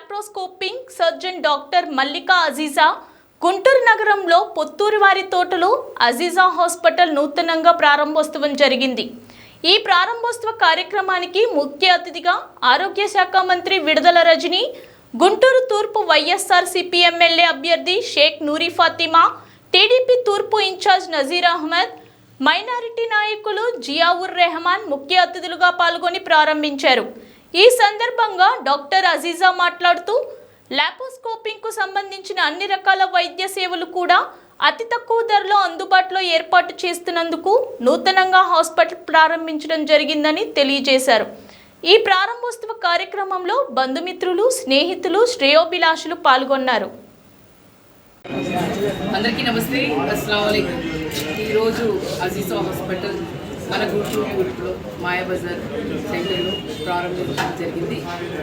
లాప్రోస్కోపింగ్ surgeon doctor Mallika Aziza Guntur నగరంలో పొత్తూరువారి తోటలో Aziza hospital నూతనంగా ప్రారంభోత్సవం జరిగింది. ఈ ప్రారంభోత్సవ కార్యక్రమానికి ముఖ్య అతిథిగా ఆరోగ్య శాఖ మంత్రి విడుదల రజని, గుంటూరు తూర్పు వైఎస్ఆర్సీపీ ఎమ్మెల్యే అభ్యర్థి షేక్ నూరి ఫాతిమా, టీడీపీ తూర్పు ఇన్ఛార్జ్ నజీర్ అహ్మద్, మైనారిటీ నాయకులు జియావుర్ రెహమాన్ ముఖ్య అతిథులుగా పాల్గొని ప్రారంభించారు. ఈ సందర్భంగా డాక్టర్ అజీజా మాట్లాడుతూ లాప్రోస్కోపింగ్ కు సంబంధించిన అన్ని రకాల వైద్య సేవలు కూడా అతి తక్కువ ధరలో అందుబాటులో ఏర్పాటు చేస్తున్నందుకు నూతనంగా హాస్పిటల్ ప్రారంభించడం జరిగిందని తెలియజేశారు. ఈ ప్రారంభోత్సవ కార్యక్రమంలో బంధుమిత్రులు, స్నేహితులు, శ్రేయోభిలాషులు పాల్గొన్నారు. అందరికీ నమస్తే, అస్సలాము అలైకుం. ఈరోజు అజీజా హాస్పిటల్ మన గుంటూరులో మాయాబజార్ సెంటర్లో ప్రారంభించడం జరిగింది.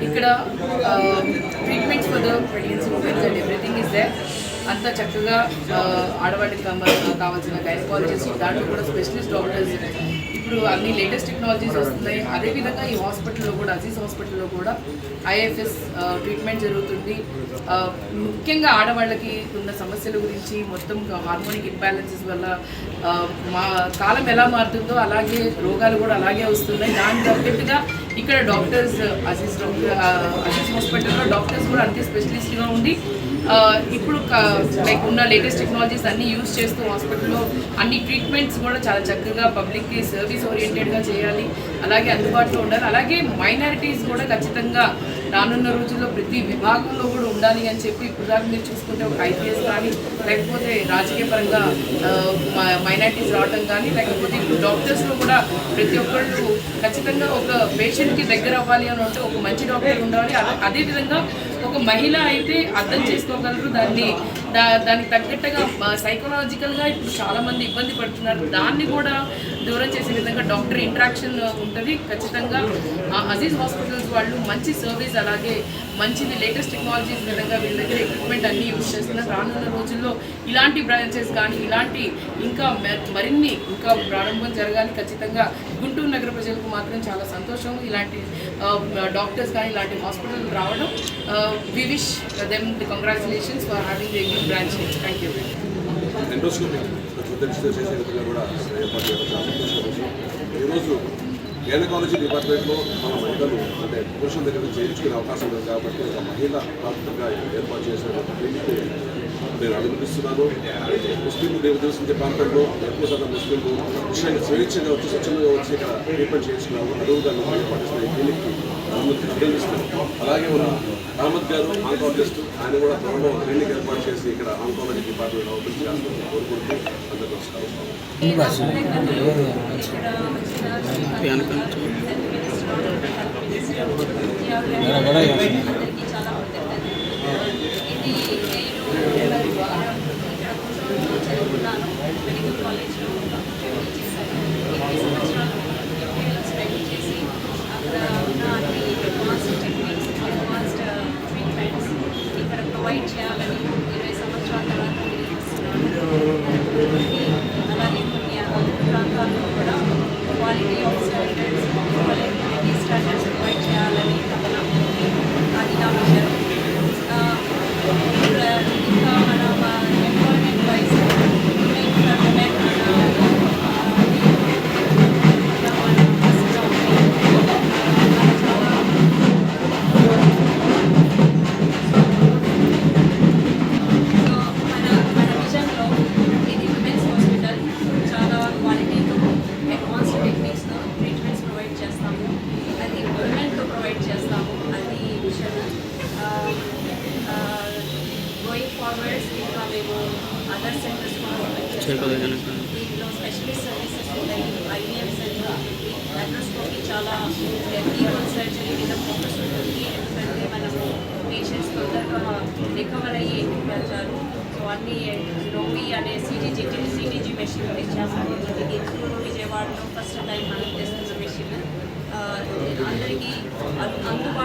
ఇక్కడ treatments for the pregnancy womens and everything is there. అంతా చక్కగా ఆడవాళ్ళకి కావాల్సిన గైనకాలజిస్ట్, దాంట్లో కూడా స్పెషలిస్ట్ డాక్టర్స్, ఇప్పుడు అన్ని లేటెస్ట్ టెక్నాలజీస్ వస్తున్నాయి. అదేవిధంగా ఈ హాస్పిటల్లో కూడా, అజీజ్ హాస్పిటల్లో కూడా ఐఎఫ్ఎస్ ట్రీట్మెంట్ జరుగుతుంది. ముఖ్యంగా ఆడవాళ్ళకి ఉన్న సమస్యల గురించి, మొత్తం హార్మోనిక్ ఇంబ్యాలెన్సెస్ వల్ల మా కాలం ఎలా మారుతుందో అలాగే రోగాలు కూడా అలాగే వస్తున్నాయి. దానికి తగ్గట్టుగా ఇక్కడ డాక్టర్స్, అజీజ్ హాస్పిటల్లో డాక్టర్స్ కూడా అంతే స్పెషలిస్ట్గా ఉండి ఇప్పుడు లైక్ ఉన్న లేటెస్ట్ టెక్నాలజీస్ అన్నీ యూజ్ చేస్తూ హాస్పిటల్లో అన్ని ట్రీట్మెంట్స్ కూడా చాలా చక్కగా పబ్లిక్కి సర్వీస్ ఓరియంటెడ్గా చేయాలి, అలాగే అందుబాటులో ఉండాలి. అలాగే మైనారిటీస్ కూడా ఖచ్చితంగా రానున్న రోజుల్లో ప్రతి విభాగంలో కూడా ఉండాలి అని చెప్పి ఇప్పుడు దాకా మీరు చూసుకుంటే ఒక ఐపీఎస్ కానీ, లేకపోతే రాజకీయ పరంగా మైనారిటీస్ రావడం కానీ, లేకపోతే ఇప్పుడు డాక్టర్స్లో కూడా ప్రతి ఒక్కళ్ళు ఖచ్చితంగా ఒక పేషెంట్కి దగ్గర అవ్వాలి అని అంటే ఒక మంచి డాక్టర్ ఉండాలి. అదేవిధంగా ఒక మహిళ అయితే అర్థం చేసుకోగలరు, దానికి తగ్గట్టుగా సైకలాజికల్గా ఇప్పుడు చాలామంది ఇబ్బంది పడుతున్నారు. దాన్ని కూడా దూరం చేసే విధంగా డాక్టర్ ఇంటరాక్షన్ ఉంటుంది. ఖచ్చితంగా అజీజ్ హాస్పిటల్స్ వాళ్ళు మంచి సర్వీస్, అలాగే మంచిది లేటెస్ట్ టెక్నాలజీస్ విధంగా వీళ్ళ దగ్గర ఎక్విప్మెంట్ అన్నీ యూజ్ చేస్తున్నారు. రానున్న రోజుల్లో ఇలాంటి బ్రాంచెస్ కానీ, ఇలాంటి మరిన్ని ప్రారంభం జరగాలి. ఖచ్చితంగా గుంటూరు నగర ప్రజలకు మాత్రం చాలా సంతోషం ఇలాంటి డాక్టర్స్ కానీ, ఇలాంటి హాస్పిటల్ రావడం. We wish them the congratulations for having the new branch. Thank you. ఈరోజు గైనకాలజీ డిపార్ట్మెంట్లో మన మహిళలు అంటే పురుషుల దగ్గర చేయించుకునే అవకాశం ఉంది కాబట్టి ఒక మహిళా ప్రాంతంగా ఏర్పాటు చేసిన క్లినిక్ నేను అభినందిస్తున్నాను. ముస్లింలు నివసించే ప్రాంతంలో ఎక్కువ శాతం ముస్లింలు విషయంగా స్వేచ్ఛగా వచ్చి స్వచ్ఛంగా వచ్చి ఇక్కడ ట్రీట్మెంట్ చేయించుకున్నాము. అడుగుగా ఏర్పాటు చేసిన ఈ క్లినిక్కి అభినందిస్తున్నాను. అలాగే మన అహ్మద్ గారు ఆంకాలజిస్ట్, ఆయన కూడా త్వరలో క్లినిక్ ఏర్పాటు చేసి ఇక్కడ ఆంకాలజీ డిపార్ట్మెంట్ ఓపెన్ చేయాలని కోరుకుంటూ అందరూ నమస్కారం. ప్రొవైడ్ చేయాలని 20 సంవత్సరాల తర్వాత అలాగే కొన్ని ప్రాంతాల్లో కూడా quality of standards, quality standards provide చేయాలని అది నా విషయం. ఇంకా మన ఎంప్లాయ్మెంట్ వైజ్ ఇంకా మేము అదర్ సెంటర్స్ కూడా దీంట్లో స్పెషలిస్ట్ సర్వీసెస్ ఉంటాయి. ఐవీఎఫ్ సెంటర్ ఉంటుంది, లాప్రోస్కోపీ చాలా కీహోల్ సర్జరీ మీద ఫోకస్ ఉంటుంది. ఎందుకంటే మనము పేషెంట్స్ తొందరగా రికవర్ అయ్యి ఇంటికి వెళ్తారు. సో అన్నీ రోవి అనే సిటీజీ మెషిన్ ఇచ్చాము. ఇది విజయవాడలో ఫస్ట్ టైం మనం తెస్తున్న మెషిన్ అందరికీ అందుబాటు